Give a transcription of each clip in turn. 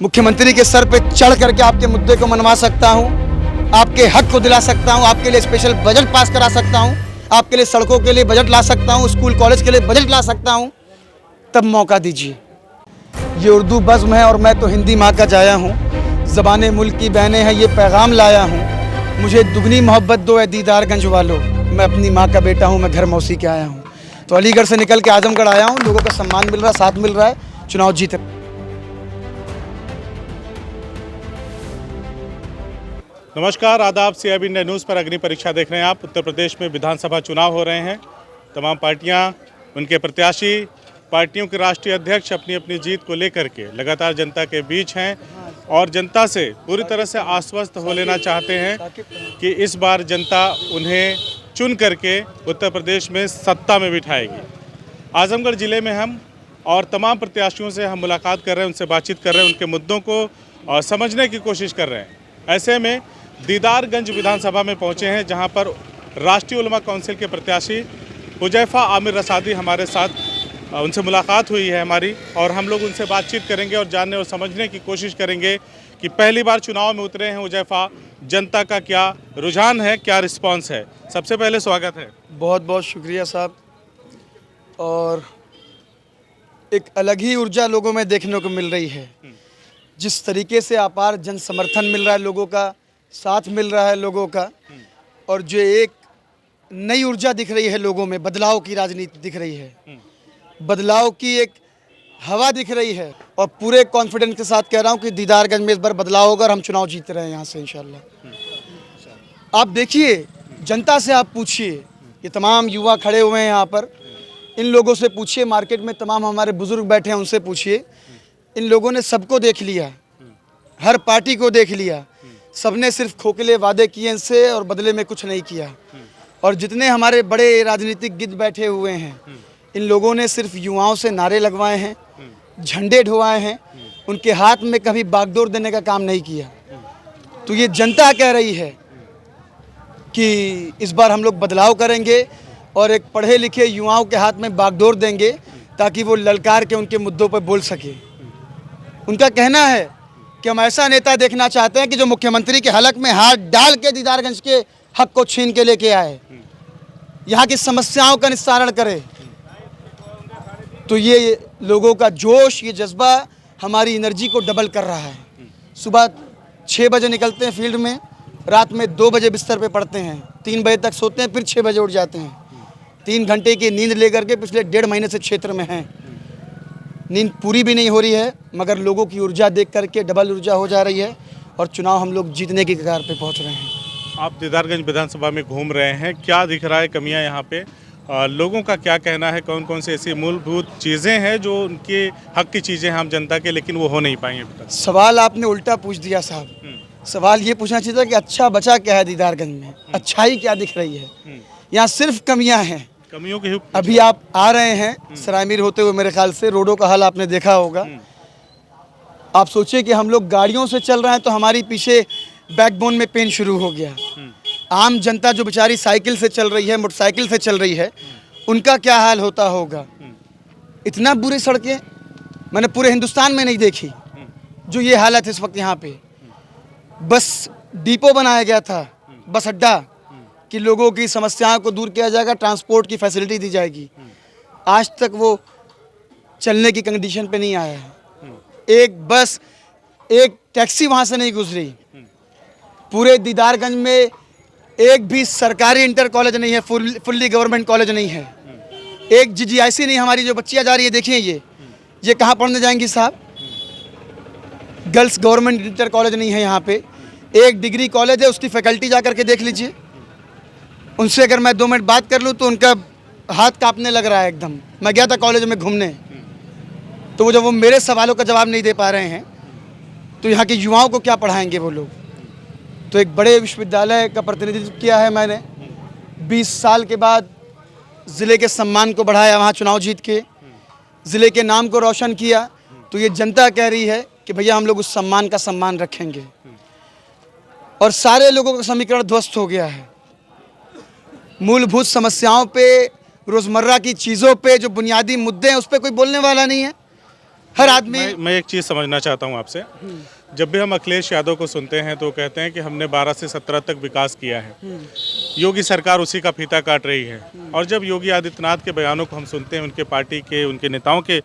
मुख्यमंत्री के सर पे चढ़ करके आपके मुद्दे को मनवा सकता हूँ, आपके हक को दिला सकता हूँ, आपके लिए स्पेशल बजट पास करा सकता हूँ, आपके लिए सड़कों के लिए बजट ला सकता हूँ, स्कूल कॉलेज के लिए बजट ला सकता हूँ, तब मौका दीजिए। ये उर्दू बज़्म है और मैं तो हिंदी माँ का जाया हूँ। ज़बाने मुल्क की बहनें हैं, ये पैगाम लाया हूँ। मुझे दुगनी मोहब्बत दो ए दीदारगंज वालों, मैं अपनी माँ का बेटा हूँ, मैं घर मौसी के आया हूँ। तो अलीगढ़ से निकल के आजमगढ़ आया हूँ, लोगों का सम्मान मिल रहा है, साथ मिल रहा है, चुनाव जीत। नमस्कार, आदाब। CIB इंडिया न्यूज़ पर अग्नि परीक्षा देख रहे हैं आप। उत्तर प्रदेश में विधानसभा चुनाव हो रहे हैं। तमाम पार्टियां, उनके प्रत्याशी, पार्टियों के राष्ट्रीय अध्यक्ष अपनी अपनी जीत को लेकर के लगातार जनता के बीच हैं और जनता से पूरी तरह से आश्वस्त हो लेना चाहते हैं कि इस बार जनता उन्हें चुन करके उत्तर प्रदेश में सत्ता में बिठाएगी। आजमगढ़ ज़िले में हम और तमाम प्रत्याशियों से हम मुलाकात कर रहे हैं, उनसे बातचीत कर रहे हैं, उनके मुद्दों को समझने की कोशिश कर रहे हैं। ऐसे में दीदारगंज विधानसभा में पहुंचे हैं, जहां पर राष्ट्रीय उलमा काउंसिल के प्रत्याशी हुजैफा आमिर रसादी हमारे साथ, उनसे मुलाकात हुई है हमारी, और हम लोग उनसे बातचीत करेंगे और जानने और समझने की कोशिश करेंगे कि पहली बार चुनाव में उतरे हैं हुजैफा, जनता का क्या रुझान है, क्या रिस्पांस है। सबसे पहले स्वागत है। बहुत बहुत शुक्रिया साहब। और एक अलग ही ऊर्जा लोगों में देखने को मिल रही है। जिस तरीके से अपार जन समर्थन मिल रहा है, लोगों का साथ मिल रहा है लोगों का, और जो एक नई ऊर्जा दिख रही है लोगों में, बदलाव की राजनीति दिख रही है, बदलाव की एक हवा दिख रही है, और पूरे कॉन्फिडेंस के साथ कह रहा हूँ कि दीदारगंज में इस बार बदलाव होगा और हम चुनाव जीत रहे हैं यहाँ से इंशाल्लाह। आप देखिए, जनता से आप पूछिए, ये तमाम युवा खड़े हुए हैं यहाँ पर, इन लोगों से पूछिए, मार्केट में तमाम हमारे बुजुर्ग बैठे हैं, उनसे पूछिए। इन लोगों ने सबको देख लिया, हर पार्टी को देख लिया, सबने सिर्फ खोखले वादे किए इनसे और बदले में कुछ नहीं किया। और जितने हमारे बड़े राजनीतिक गिद्ध बैठे हुए हैं, इन लोगों ने सिर्फ युवाओं से नारे लगवाए हैं, झंडे ढोवाए हैं, उनके हाथ में कभी बागडोर देने का काम नहीं किया। तो ये जनता कह रही है कि इस बार हम लोग बदलाव करेंगे और एक पढ़े लिखे युवाओं के हाथ में बागडोर देंगे, ताकि वो ललकार के उनके मुद्दों पर बोल सके। उनका कहना है कि हम ऐसा नेता देखना चाहते हैं कि जो मुख्यमंत्री के हलक में हाथ डाल के दीदारगंज के हक को छीन के लेके आए, यहाँ की समस्याओं का निस्तारण करे। तो ये लोगों का जोश, ये जज्बा हमारी एनर्जी को डबल कर रहा है। सुबह 6 बजे निकलते हैं फील्ड में, रात में 2 बजे बिस्तर पे पड़ते हैं, 3 बजे तक सोते हैं, फिर 6 बजे उठ जाते हैं। 3 घंटे की नींद लेकर के पिछले 1.5 महीने से क्षेत्र में हैं। नींद पूरी भी नहीं हो रही है, मगर लोगों की ऊर्जा देख करके डबल ऊर्जा हो जा रही है और चुनाव हम लोग जीतने की कगार पे पहुंच रहे हैं। आप दीदारगंज विधानसभा में घूम रहे हैं, क्या दिख रहा है कमियां यहाँ पे? लोगों का क्या कहना है, कौन कौन सी ऐसी मूलभूत चीज़ें हैं जो उनके हक की चीज़ें हैं आम जनता के, लेकिन वो हो नहीं पाई अभी तक? सवाल आपने उल्टा पूछ दिया साहब। सवाल ये पूछना चाहिए था कि अच्छा बचा क्या है दीदारगंज में, अच्छाई क्या दिख रही है। यहाँ सिर्फ कमियाँ हैं। कमियों के अभी आप आ रहे हैं सरायमीर होते हुए, मेरे ख्याल से रोडों का हाल आपने देखा होगा। आप सोचिए कि हम लोग गाड़ियों से चल रहे हैं तो हमारी पीछे बैकबोन में पेन शुरू हो गया। आम जनता जो बेचारी साइकिल से चल रही है, मोटरसाइकिल से चल रही है, उनका क्या हाल होता होगा। इतना बुरी सड़कें मैंने पूरे हिंदुस्तान में नहीं देखी जो ये हालत है इस वक्त यहाँ पे। बस डिपो बनाया गया था, बस अड्डा, कि लोगों की समस्याओं को दूर किया जाएगा, ट्रांसपोर्ट की फैसिलिटी दी जाएगी। आज तक वो चलने की कंडीशन पे नहीं आया है। एक बस, एक टैक्सी वहाँ से नहीं गुजरी। पूरे दीदारगंज में एक भी सरकारी इंटर कॉलेज नहीं है, फुल्ली गवर्नमेंट कॉलेज नहीं है। एक GGIC नहीं, हमारी जो बच्चियाँ जा रही है, देखिए ये कहाँ पढ़ने जाएंगी साहब। गर्ल्स गवर्नमेंट इंटर कॉलेज नहीं है यहाँ पे। एक डिग्री कॉलेज है, उसकी फैकल्टी जा करके देख लीजिए। उनसे अगर मैं 2 मिनट बात कर लूँ तो उनका हाथ कांपने लग रहा है एकदम। मैं गया था कॉलेज में घूमने, तो जब वो मेरे सवालों का जवाब नहीं दे पा रहे हैं तो यहाँ के युवाओं को क्या पढ़ाएंगे वो लोग। तो एक बड़े विश्वविद्यालय का प्रतिनिधित्व किया है मैंने। 20 साल के बाद ज़िले के सम्मान को बढ़ाया, वहाँ चुनाव जीत के ज़िले के नाम को रोशन किया। तो ये जनता कह रही है कि भैया हम लोग उस सम्मान का सम्मान रखेंगे। और सारे लोगों का समीकरण ध्वस्त हो गया है। मूलभूत समस्याओं पे, रोज़मर्रा की चीज़ों पे, जो बुनियादी मुद्दे हैं, उस पर कोई बोलने वाला नहीं है। हर आदमी। मैं एक चीज़ समझना चाहता हूँ आपसे। जब भी हम अखिलेश यादव को सुनते हैं तो कहते हैं कि हमने 12 से 17 तक विकास किया है। योगी सरकार उसी का फीता काट रही है। और जब योगी आदित्यनाथ के बयानों को हम सुनते हैं, उनके पार्टी के, उनके नेताओं के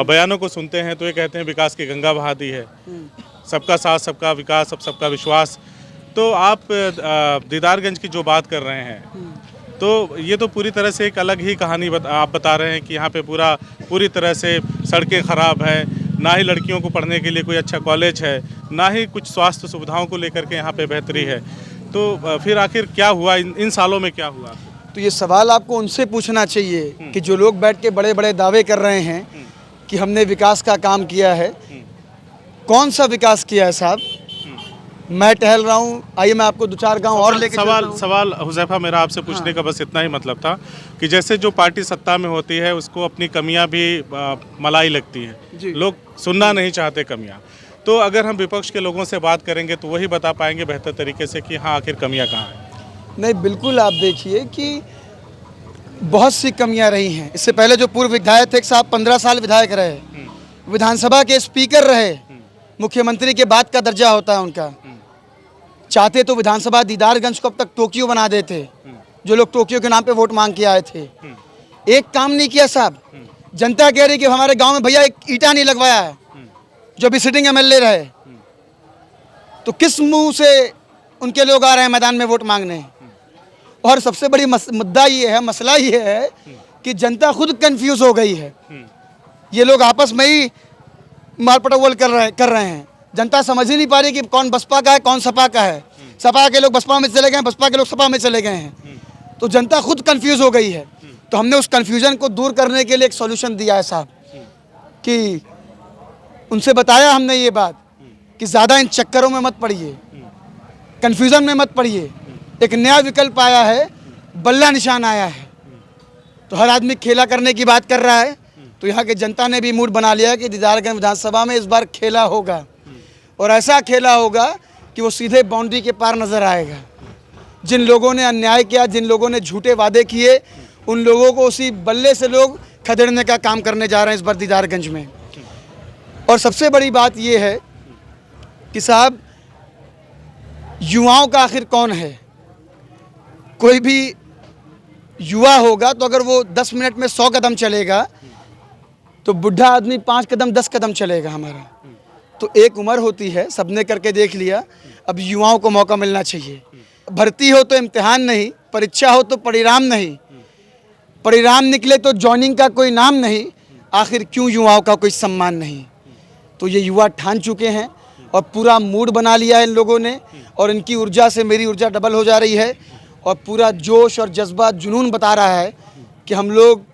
बयानों को सुनते हैं, तो ये कहते हैं विकास की गंगा बहा दी है, सबका साथ सबका विकास, अब सबका विश्वास। तो आप दीदारगंज की जो बात कर रहे हैं, तो ये तो पूरी तरह से एक अलग ही कहानी आप बता रहे हैं कि यहाँ पे पूरी तरह से सड़कें ख़राब है, ना ही लड़कियों को पढ़ने के लिए कोई अच्छा कॉलेज है, ना ही कुछ स्वास्थ्य सुविधाओं को लेकर के यहाँ पे बेहतरी है। तो फिर आखिर क्या हुआ, इन सालों में क्या हुआ? तो ये सवाल आपको उनसे पूछना चाहिए कि जो लोग बैठ के बड़े बड़े दावे कर रहे हैं कि हमने विकास का काम किया है। कौन सा विकास किया है साहब? मैं टहल रहा हूँ, आइए मैं आपको 2-4 गांव और लेके सवाल हुज़ैफा मेरा आपसे पूछने का बस इतना ही मतलब था कि जैसे जो पार्टी सत्ता में होती है उसको अपनी कमियां भी मलाई लगती है, लोग सुनना नहीं चाहते कमियां। तो अगर हम विपक्ष के लोगों से बात करेंगे तो वही बता पाएंगे बेहतर तरीके से कि हाँ आखिर कमियां कहाँ हैं। नहीं, बिल्कुल आप देखिए कि बहुत सी कमियां रही हैं। इससे पहले जो पूर्व विधायक थे साहब 15 साल विधायक रहे, विधानसभा के स्पीकर रहे, मुख्यमंत्री के बाद का दर्जा होता है उनका। चाहते तो विधानसभा दीदारगंज को अब तक टोक्यो बना देते, जो लोग टोक्यो के नाम पे वोट मांग के आए थे। एक काम नहीं किया साहब। जनता कह रही कि हमारे गांव में भैया एक ईंटा नहीं लगवाया है, जो भी सिटिंग एमएलए रहे। तो किस मुंह से उनके लोग आ रहे हैं मैदान में वोट मांगने? और सबसे बड़ी मुद्दा ये है, मसला ये है कि जनता खुद कंफ्यूज हो गई है। ये लोग आपस में ही मारपटौल कर रहे हैं। जनता समझ ही नहीं पा रही कि कौन बसपा का है, कौन सपा का है। सपा के लोग बसपा में चले गए, बसपा के लोग सपा में चले गए हैं। तो जनता खुद कंफ्यूज हो गई है। तो हमने उस कंफ्यूजन को दूर करने के लिए एक सॉल्यूशन दिया है साहब, कि उनसे बताया हमने ये बात कि ज़्यादा इन चक्करों में मत पड़िए, कंफ्यूजन में मत पड़िए। एक नया विकल्प आया है, बल्ला निशान आया है। तो हर आदमी खेला करने की बात कर रहा है। तो यहाँ के जनता ने भी मूड बना लिया कि दीदारगंज विधानसभा में इस बार खेला होगा, और ऐसा खेला होगा कि वो सीधे बाउंड्री के पार नज़र आएगा। जिन लोगों ने अन्याय किया, जिन लोगों ने झूठे वादे किए, उन लोगों को उसी बल्ले से लोग खदेड़ने का काम करने जा रहे हैं इस बार दीदारगंज में। और सबसे बड़ी बात ये है कि साहब, युवाओं का आखिर कौन है? कोई भी युवा होगा तो अगर वो 10 मिनट में 100 कदम चलेगा, तो बुढ़ा आदमी 5 कदम 10 कदम चलेगा हमारा। तो एक उम्र होती है, सबने करके देख लिया, अब युवाओं को मौका मिलना चाहिए। भर्ती हो तो इम्तिहान नहीं, परीक्षा हो तो परिणाम नहीं, परिणाम निकले तो जॉइनिंग का कोई नाम नहीं, आखिर क्यों युवाओं का कोई सम्मान नहीं? तो ये युवा ठान चुके हैं और पूरा मूड बना लिया है इन लोगों ने, और इनकी ऊर्जा से मेरी ऊर्जा डबल हो जा रही है, और पूरा जोश और जज्बा, जुनून बता रहा है कि हम लोग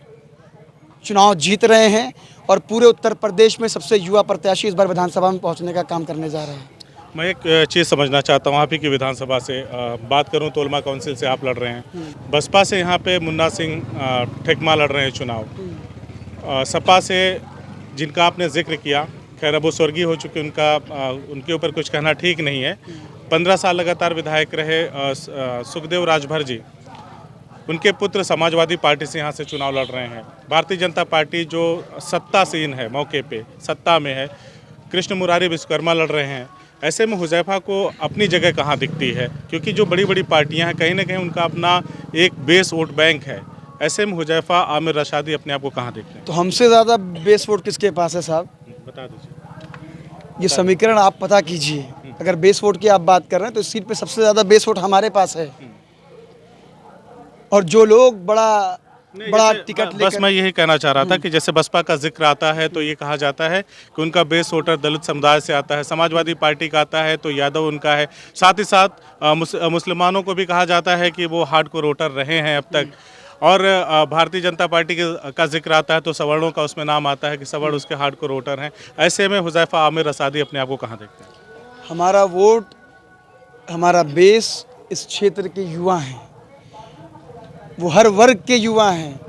चुनाव जीत रहे हैं और पूरे उत्तर प्रदेश में सबसे युवा प्रत्याशी इस बार विधानसभा में पहुंचने का काम करने जा रहे हैं। मैं एक चीज़ समझना चाहता हूँ, आप ही की विधानसभा से बात करूँ, तोलमा काउंसिल से आप लड़ रहे हैं, बसपा से यहाँ पे मुन्ना सिंह ठेकमा लड़ रहे हैं चुनाव, सपा से जिनका आपने जिक्र किया, खैर अब वो स्वर्गीय हो चुके, उनके ऊपर कुछ कहना ठीक नहीं है। 15 साल लगातार विधायक रहे सुखदेव राजभर जी, उनके पुत्र समाजवादी पार्टी से यहाँ से चुनाव लड़ रहे हैं। भारतीय जनता पार्टी जो सत्तासीन है, मौके पे सत्ता में है, कृष्ण मुरारी विश्वकर्मा लड़ रहे हैं। ऐसे में हुज़ैफा को अपनी जगह कहाँ दिखती है? क्योंकि जो बड़ी बड़ी पार्टियां हैं, कहीं ना कहीं उनका अपना एक बेस वोट बैंक है। ऐसे में हुज़ैफा, आमिर रशादी अपने आप को कहाँ देखते हैं? तो हमसे ज़्यादा बेस वोट किसके पास है साहब? बता दीजिए। ये समीकरण आप पता कीजिए। अगर बेस वोट की आप बात कर रहे हैं तो इस सीट पे सबसे ज़्यादा बेस वोट हमारे पास है। और जो लोग बड़ा टिकट लेकर, बस मैं यही कहना चाह रहा था कि जैसे बसपा का जिक्र आता है तो ये कहा जाता है कि उनका बेस वोटर दलित समुदाय से आता है, समाजवादी पार्टी का आता है तो यादव उनका है, साथ ही साथ मुसलमानों को भी कहा जाता है कि वो हार्डकोर वोटर रहे हैं अब तक, और भारतीय जनता पार्टी का जिक्र आता है तो सवर्णों का उसमें नाम आता है कि सवर्ण उसके हार्डकोर वोटर हैं। ऐसे में हुज़ैफा, आमिर रशादी अपने आप को कहाँ देखते हैं? हमारा वोट, हमारा बेस इस क्षेत्र के युवा हैं। वो हर वर्ग के युवा हैं,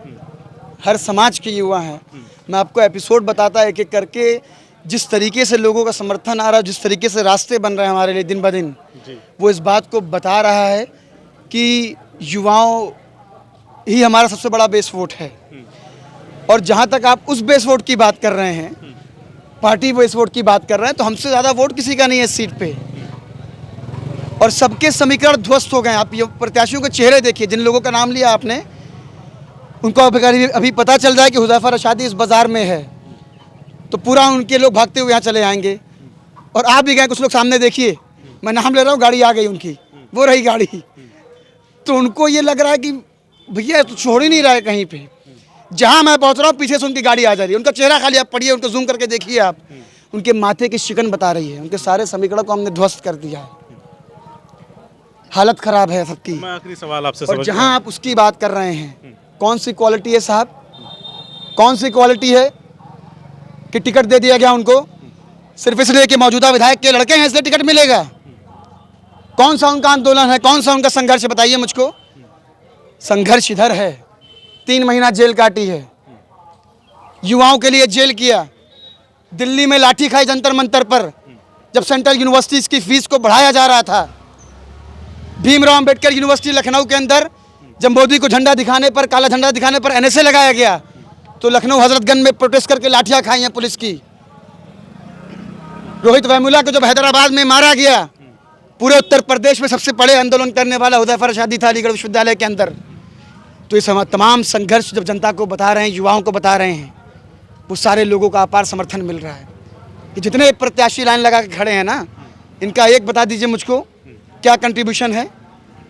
हर समाज के युवा हैं। मैं आपको एपिसोड बताता एक एक करके, जिस तरीके से लोगों का समर्थन आ रहा है, जिस तरीके से रास्ते बन रहे हैं हमारे लिए दिन ब दिन, वो इस बात को बता रहा है कि युवाओं ही हमारा सबसे बड़ा बेस वोट है। और जहाँ तक आप उस बेस वोट की बात कर रहे हैं, पार्टी बेस वोट की बात कर रहे हैं, तो हमसे ज़्यादा वोट किसी का नहीं है इस सीट पे। और सबके समीकरण ध्वस्त हो गए। आप ये प्रत्याशियों के चेहरे देखिए, जिन लोगों का नाम लिया आपने, उनको अभी पता चल जाए कि हुज़ैफा रशादी इस बाज़ार में है, तो पूरा उनके लोग भागते हुए यहाँ चले आएंगे। और आप भी गए, कुछ लोग सामने देखिए, मैं नाम ले रहा हूँ, गाड़ी आ गई उनकी, वो रही गाड़ी। तो उनको ये लग रहा है कि भैया तो छोड़ ही नहीं रहा है कहीं पे। जहाँ मैं पहुँच रहा हूँ पीछे से उनकी गाड़ी आ जा रही है। उनका चेहरा खाली आप पढ़िए, उनको जूम करके देखिए आप, उनके माथे की शिकन बता रही है। उनके सारे समीकरणों को हमने ध्वस्त कर दिया है। हालत खराब है सबकी। मैं आखिरी सवाल आपसे और समझ जहाँ आप उसकी बात कर रहे हैं, कौन सी क्वालिटी है साहब, कौन सी क्वालिटी है कि टिकट दे दिया गया उनको सिर्फ इसलिए कि मौजूदा विधायक के लड़के हैं इसलिए टिकट मिलेगा? कौन सा उनका आंदोलन है, कौन सा उनका संघर्ष, बताइए मुझको। संघर्ष इधर है, 3 महीना जेल काटी है, युवाओं के लिए जेल किया, दिल्ली में लाठी खाई जंतर मंतर पर, जब सेंट्रल यूनिवर्सिटीज़ की फीस को बढ़ाया जा रहा था। भीमराव अंबेडकर यूनिवर्सिटी लखनऊ के अंदर जब मोदी को झंडा दिखाने पर, काला झंडा दिखाने पर NSA लगाया गया, तो लखनऊ हजरतगंज में प्रोटेस्ट करके लाठियां खाई हैं पुलिस की। रोहित वेमुला को जब हैदराबाद में मारा गया, पूरे उत्तर प्रदेश में सबसे बड़े आंदोलन करने वाला हुज़ैफा रशादी था अलीगढ़ विश्वविद्यालय के अंदर। तो ये तमाम संघर्ष जब जनता को बता रहे हैं, युवाओं को बता रहे हैं, वो सारे लोगों का अपार समर्थन मिल रहा है। कि जितने प्रत्याशी लाइन लगा के खड़े हैं ना, इनका एक बता दीजिए मुझको, क्या कंट्रीब्यूशन है,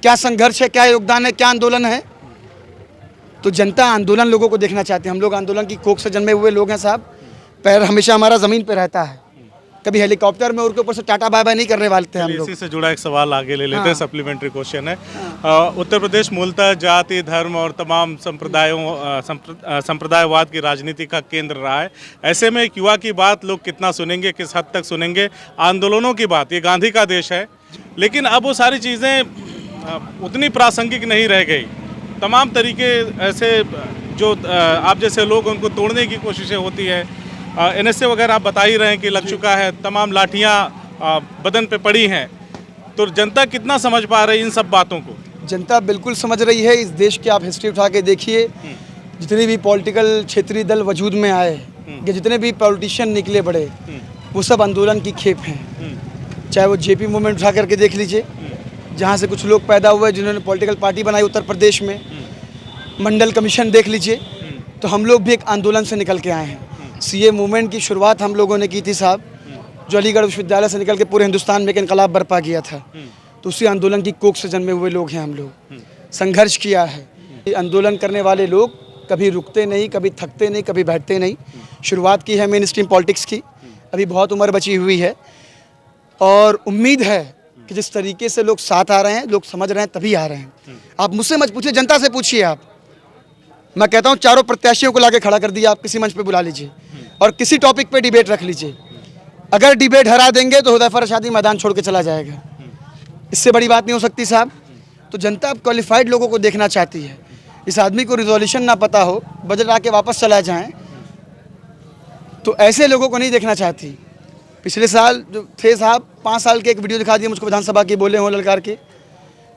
क्या संघर्ष है, क्या योगदान है, क्या आंदोलन है। तो जनता आंदोलन लोगों को देखना चाहती है। हम लोग आंदोलन की कोख से जन्मे हुए लोग हैं साहब। पैर हमेशा हमारा ज़मीन पे रहता है, कभी हेलीकॉप्टर में उड़ के ऊपर से टाटा बाय बाय नहीं करने वाले थे हम लोग। इसी से जुड़ा एक सवाल आगे ले लेते हैं, सप्लीमेंट्री क्वेश्चन है। उत्तर प्रदेश मूलतः जाति, धर्म और तमाम संप्रदायवाद की राजनीति का केंद्र रहा है। ऐसे में एक युवा की बात लोग कितना सुनेंगे, किस हद तक सुनेंगे? आंदोलनों की बात, ये गांधी का देश है, लेकिन अब वो सारी चीज़ें उतनी प्रासंगिक नहीं रह गई। तमाम तरीके ऐसे जो आप जैसे लोग उनको तोड़ने की कोशिशें होती है। NSA वगैरह आप बता ही रहे हैं कि लग चुका है, तमाम लाठियाँ बदन पे पड़ी हैं। तो जनता कितना समझ पा रही है इन सब बातों को? जनता बिल्कुल समझ रही है। इस देश की आप हिस्ट्री उठा के देखिए, जितने भी पॉलिटिकल क्षेत्रीय दल वजूद में आए, या जितने भी पॉलिटिशियन निकले बड़े, वो सब आंदोलन की खेप हैं। चाहे वो JP मूवमेंट उठा करके देख लीजिए, जहाँ से कुछ लोग पैदा हुए जिन्होंने पॉलिटिकल पार्टी बनाई उत्तर प्रदेश में। मंडल कमीशन देख लीजिए, तो हम लोग भी एक आंदोलन से निकल के आए हैं। CA मूवमेंट की शुरुआत हम लोगों ने की थी साहब, जो अलीगढ़ विश्वविद्यालय से निकल के पूरे हिंदुस्तान में एक इनकलाब बर्पा किया था। तो उसी आंदोलन की कोख से जन्मे हुए लोग हैं हम लोग। संघर्ष किया है। ये आंदोलन करने वाले लोग कभी रुकते नहीं, कभी थकते नहीं, कभी बैठते नहीं। शुरुआत की है मेन स्ट्रीम पॉलिटिक्स की, अभी बहुत उम्र बची हुई है। और उम्मीद है कि जिस तरीके से लोग साथ आ रहे हैं, लोग समझ रहे हैं, तभी आ रहे हैं। आप मुझसे मत पूछिए, जनता से पूछिए आप। मैं कहता हूँ चारों प्रत्याशियों को लाके खड़ा कर दिया, आप किसी मंच पे बुला लीजिए और किसी टॉपिक पे डिबेट रख लीजिए। अगर डिबेट हरा देंगे तो हुज़ैफा रशादी मैदान छोड़ के चला जाएगा। इससे बड़ी बात नहीं हो सकती साहब। तो जनता अब क्वालिफाइड लोगों को देखना चाहती है। इस आदमी को रिजोल्यूशन ना पता हो, बजट आके वापस चला जाएं, तो ऐसे लोगों को नहीं देखना चाहती। पिछले साल जो थे साहब, 5 साल के एक वीडियो दिखा दिए मुझको विधानसभा की, बोले हों ललकार के।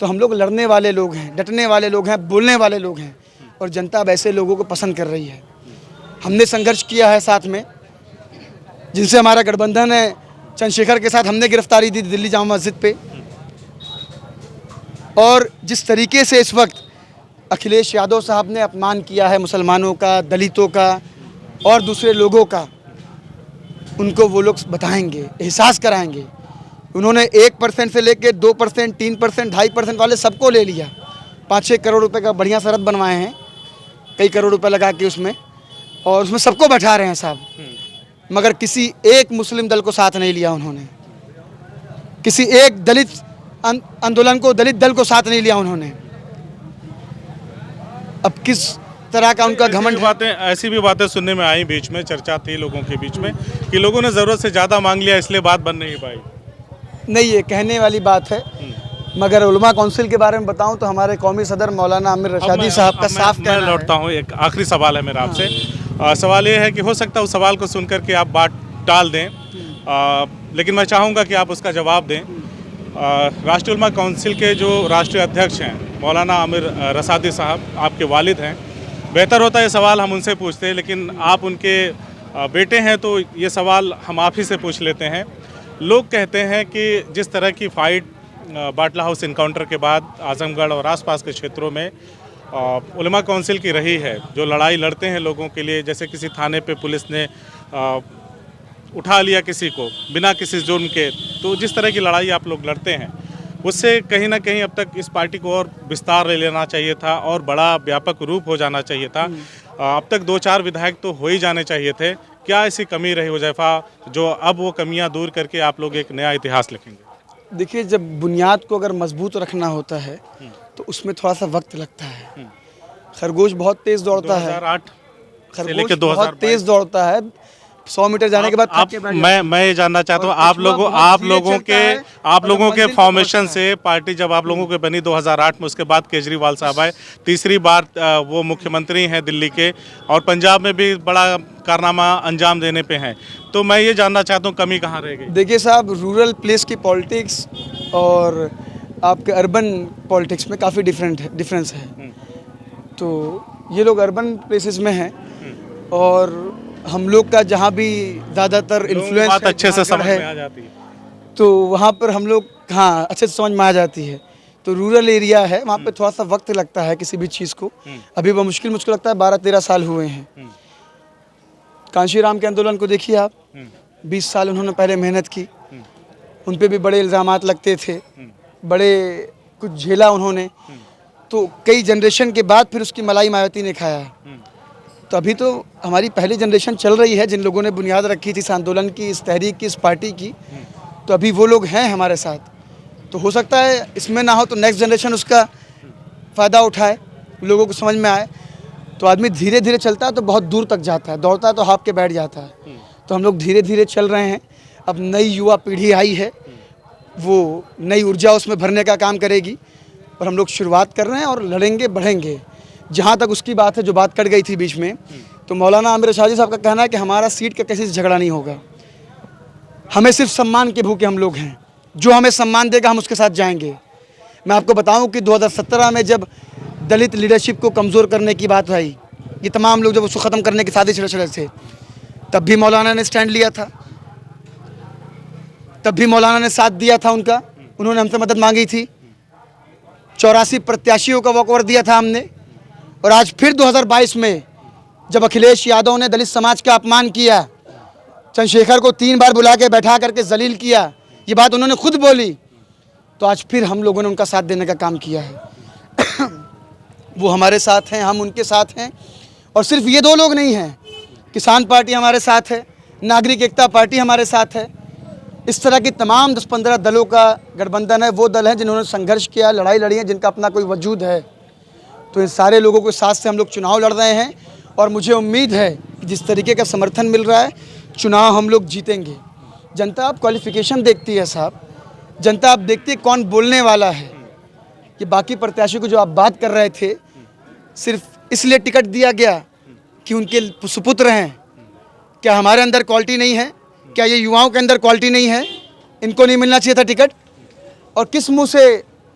तो हम लोग लड़ने वाले लोग हैं, डटने वाले लोग हैं, बोलने वाले लोग हैं, और जनता अब ऐसे लोगों को पसंद कर रही है। हमने संघर्ष किया है साथ में, जिनसे हमारा गठबंधन है। चंद्रशेखर के साथ हमने गिरफ्तारी दी दिल्ली जामा मस्जिद पे। और जिस तरीके से इस वक्त अखिलेश यादव साहब ने अपमान किया है मुसलमानों का, दलितों का और दूसरे लोगों का, उनको वो लोग बताएंगे, एहसास कराएंगे। उन्होंने 1% से लेकर 2%, 3%, 2.5% वाले सबको ले लिया। 5-6 करोड़ रुपए का बढ़िया सरहद बनवाए हैं, कई करोड़ रुपए लगा के उसमें, और उसमें सबको बैठा रहे हैं साहब। मगर किसी एक मुस्लिम दल को साथ नहीं लिया उन्होंने, किसी एक दलित आंदोलन को, दलित दल को साथ नहीं लिया उन्होंने। अब किस तरह का उनका घमंड है। ऐसी भी बातें सुनने में आई, बीच में चर्चा थी लोगों के बीच में कि लोगों ने ज़रूरत से ज़्यादा मांग लिया इसलिए बात बन नहीं पाई। नहीं, ये कहने वाली बात है। मगर उलमा काउंसिल के बारे में बताऊं तो हमारे कौमी सदर मौलाना आमिर रशादी साहब का साफ कहना है। मैं लौटता हूं, एक आखिरी सवाल है मेरा आपसे। सवाल ये है कि हो सकता है उस सवाल को सुनकर के आप बात टाल दें, लेकिन मैं चाहूँगा कि आप उसका जवाब दें। राष्ट्रीय उलमा काउंसिल के जो राष्ट्रीय अध्यक्ष हैं मौलाना आमिर रशादी साहब, आपके वालिद हैं। बेहतर होता है ये सवाल हम उनसे पूछते हैं, लेकिन आप उनके बेटे हैं तो ये सवाल हम आप ही से पूछ लेते हैं। लोग कहते हैं कि जिस तरह की फाइट बाटला हाउस इनकाउंटर के बाद आजमगढ़ और आसपास के क्षेत्रों में उलमा काउंसिल की रही है, जो लड़ाई लड़ते हैं लोगों के लिए, जैसे किसी थाने पे पुलिस ने उठा लिया किसी को बिना किसी जुर्म के, तो जिस तरह की लड़ाई आप लोग लड़ते हैं उससे कहीं ना कहीं अब तक इस पार्टी को और विस्तार ले लेना चाहिए था और बड़ा व्यापक रूप हो जाना चाहिए था। अब तक 2-4 विधायक तो हो ही जाने चाहिए थे। क्या ऐसी कमी रही हुजैफा जो अब वो कमियां दूर करके आप लोग एक नया इतिहास लिखेंगे? देखिए, जब बुनियाद को अगर मजबूत रखना होता है तो उसमें थोड़ा सा वक्त लगता है। खरगोश बहुत तेज दौड़ता है, 2008 से खरगोश लेकर बहुत 2022 तेज दौड़ता है। 100 मीटर जाने के बाद थक के बैठ जाता है। मैं ये जानना चाहता हूँ, और आप कछुआ लोगों बहुत आप धीरे लोगों चलता के है आप और लोगों के मंजिल पे फॉर्मेशन पहुंचता से पार्टी जब आप लोगों के बनी 2008 में, उसके बाद केजरीवाल साहब आए, तीसरी बार वो मुख्यमंत्री हैं दिल्ली के, और पंजाब में भी बड़ा कारनामा अंजाम देने पे हैं। तो मैं ये जानना चाहता हूँ कमी कहाँ रह गई? देखिए साहब, रूरल प्लेस की पॉलिटिक्स और आपके अर्बन पॉलिटिक्स में काफ़ी डिफरेंस है। तो ये लोग अर्बन प्लेसेस में हैं और हम लोग का जहाँ भी ज़्यादातर इन्फ्लुएंस बात अच्छे से समझ है में आ जाती है। तो वहाँ पर हम लोग हाँ अच्छे से समझ में आ जाती है। तो रूरल एरिया है, वहाँ पे थोड़ा सा वक्त लगता है किसी भी चीज़ को। अभी वो मुश्किल लगता है, 12-13 साल हुए हैं। कांशीराम के आंदोलन को देखिए आप, 20 साल उन्होंने पहले मेहनत की, उन पे भी बड़े इल्ज़ामात लगते थे, बड़े कुछ झेला उन्होंने, तो कई जनरेशन के बाद फिर उसकी मलाई मायावती ने खाया। तो अभी तो हमारी पहली जनरेशन चल रही है, जिन लोगों ने बुनियाद रखी थी इस आंदोलन की, इस तहरीक की, इस पार्टी की, तो अभी वो लोग हैं हमारे साथ। तो हो सकता है इसमें ना हो तो नेक्स्ट जनरेशन उसका फ़ायदा उठाए, लोगों को समझ में आए। तो आदमी धीरे धीरे चलता है तो बहुत दूर तक जाता है, दौड़ता है तो हाँफ के बैठ जाता है। तो हम लोग धीरे धीरे चल रहे हैं। अब नई युवा पीढ़ी आई है, वो नई ऊर्जा उसमें भरने का काम करेगी और हम लोग शुरुआत कर रहे हैं और लड़ेंगे, बढ़ेंगे। जहाँ तक उसकी बात है, जो बात कट गई थी बीच में, तो मौलाना आमिर शाजी साहब का कहना है कि हमारा सीट का किसी से झगड़ा नहीं होगा, हमें सिर्फ सम्मान के भूखे हम लोग हैं, जो हमें सम्मान देगा हम उसके साथ जाएंगे। मैं आपको बताऊं कि 2017 में जब दलित लीडरशिप को कमज़ोर करने की बात आई, ये तमाम लोग जब उसको ख़त्म करने की साजिश रच रहे थे, तब भी मौलाना ने स्टैंड लिया था, तब भी मौलाना ने साथ दिया था उनका। उन्होंने हमसे मदद मांगी थी, 84 प्रत्याशियों का वॉकओवर दिया था हमने। और आज फिर 2022 में जब अखिलेश यादव ने दलित समाज का अपमान किया, चंद्रशेखर को 3 बार बुला के बैठा करके जलील किया, ये बात उन्होंने खुद बोली, तो आज फिर हम लोगों ने उनका साथ देने का काम किया है। वो हमारे साथ हैं, हम उनके साथ हैं। और सिर्फ ये 2 लोग नहीं हैं, किसान पार्टी हमारे साथ है, नागरिक एकता पार्टी हमारे साथ है। इस तरह की तमाम 10-15 दलों का गठबंधन है। वो दल हैं जिन्होंने संघर्ष किया, लड़ाई लड़ी है, जिनका अपना कोई वजूद है। तो इन सारे लोगों के साथ से हम लोग चुनाव लड़ रहे हैं और मुझे उम्मीद है कि जिस तरीके का समर्थन मिल रहा है, चुनाव हम लोग जीतेंगे। जनता अब क्वालिफिकेशन देखती है साहब, जनता अब देखती है कौन बोलने वाला है। कि बाकी प्रत्याशियों को जो आप बात कर रहे थे, सिर्फ इसलिए टिकट दिया गया कि उनके सुपुत्र हैं, क्या हमारे अंदर क्वालिटी नहीं है? क्या ये युवाओं के अंदर क्वालिटी नहीं है? इनको नहीं मिलना चाहिए था टिकट? और किस मुंह से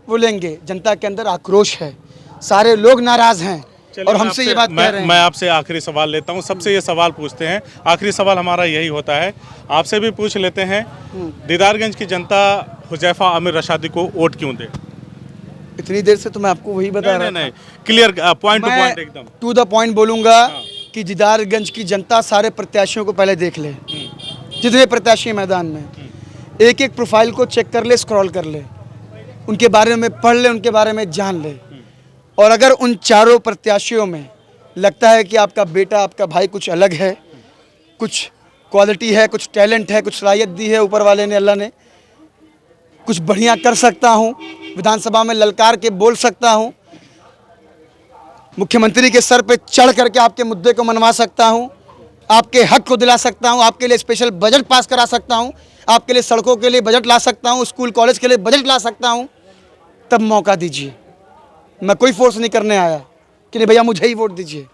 वो लेंगे? जनता के अंदर आक्रोश है, सारे लोग नाराज हैं और हमसे ये बात कह रहे हैं। मैं आपसे आखिरी सवाल लेता हूं, सबसे ये सवाल पूछते हैं, आखिरी सवाल हमारा यही होता है, आपसे भी पूछ लेते हैं, दीदारगंज की जनता हुजैफा आमिर रशादी को वोट क्यों दे? इतनी देर से तो मैं आपको वही बता रहा नहीं, क्लियर पॉइंट टू पॉइंट एकदम था। टू द पॉइंट बोलूँगा कि दीदारगंज की जनता सारे प्रत्याशियों को पहले देख ले, जितने प्रत्याशी मैदान में, एक एक प्रोफाइल को चेक कर ले, स्क्रॉल कर ले, उनके बारे में पढ़ ले, उनके बारे में जान ले। और अगर उन चारों प्रत्याशियों में लगता है कि आपका बेटा, आपका भाई कुछ अलग है, कुछ क्वालिटी है, कुछ टैलेंट है, कुछ सलाहियत दी है ऊपर वाले ने, अल्लाह ने, कुछ बढ़िया कर सकता हूँ, विधानसभा में ललकार के बोल सकता हूँ, मुख्यमंत्री के सर पे चढ़ करके आपके मुद्दे को मनवा सकता हूँ, आपके हक को दिला सकता हूँ, आपके लिए स्पेशल बजट पास करा सकता हूँ, आपके लिए सड़कों के लिए बजट ला सकता हूँ, स्कूल कॉलेज के लिए बजट ला सकता हूँ, तब मौका दीजिए। मैं कोई फोर्स नहीं करने आया कि नहीं भैया मुझे ही वोट दीजिए।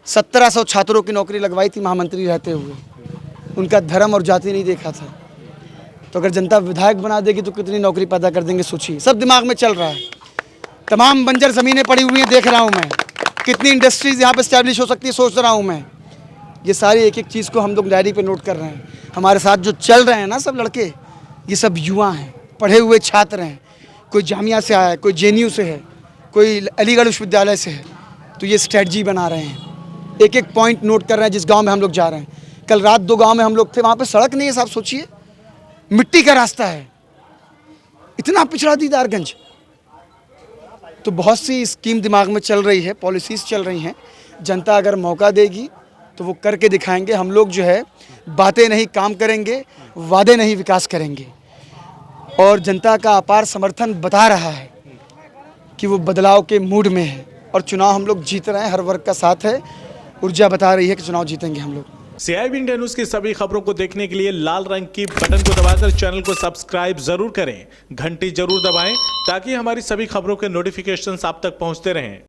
1700 छात्रों की नौकरी लगवाई थी महामंत्री रहते हुए, उनका धर्म और जाति नहीं देखा था। तो अगर जनता विधायक बना देगी तो कितनी नौकरी पैदा कर देंगे, सोचिए। सब दिमाग में चल रहा है, तमाम बंजर ज़मीनें पड़ी हुई हैं, देख रहा हूँ मैं, कितनी इंडस्ट्रीज़ यहाँ पे स्टैब्लिश हो सकती है, सोच रहा हूँ मैं। ये सारी एक एक चीज़ को हम लोग डायरी पे नोट कर रहे हैं। हमारे साथ जो चल रहे हैं ना सब लड़के, ये सब युवा हैं, पढ़े हुए छात्र हैं। कोई जामिया से आया है, कोई JNU से है, कोई अलीगढ़ विश्वविद्यालय से है। तो ये स्ट्रेटजी बना रहे हैं, एक एक पॉइंट नोट कर रहे हैं जिस गांव में हम लोग जा रहे हैं। कल रात 2 गांव में हम लोग थे, वहाँ पे सड़क नहीं है साहब, सोचिए मिट्टी का रास्ता है, इतना पिछड़ा दीदारगंज। तो बहुत सी स्कीम दिमाग में चल रही है, पॉलिसीज़ चल रही हैं। जनता अगर मौका देगी तो वो करके दिखाएंगे। हम लोग जो है बातें नहीं काम करेंगे, वादे नहीं विकास करेंगे। और जनता का अपार समर्थन बता रहा है कि वो बदलाव के मूड में है और चुनाव हम लोग जीत रहे हैं, हर वर्ग का साथ है। ऊर्जा बता रही है कि चुनाव जीतेंगे हम लोग। CIB इंडिया न्यूज की सभी खबरों को देखने के लिए लाल रंग की बटन को दबाकर चैनल को सब्सक्राइब जरूर करें, घंटी जरूर दबाएं ताकि हमारी सभी खबरों के नोटिफिकेशंस आप तक पहुंचते रहें।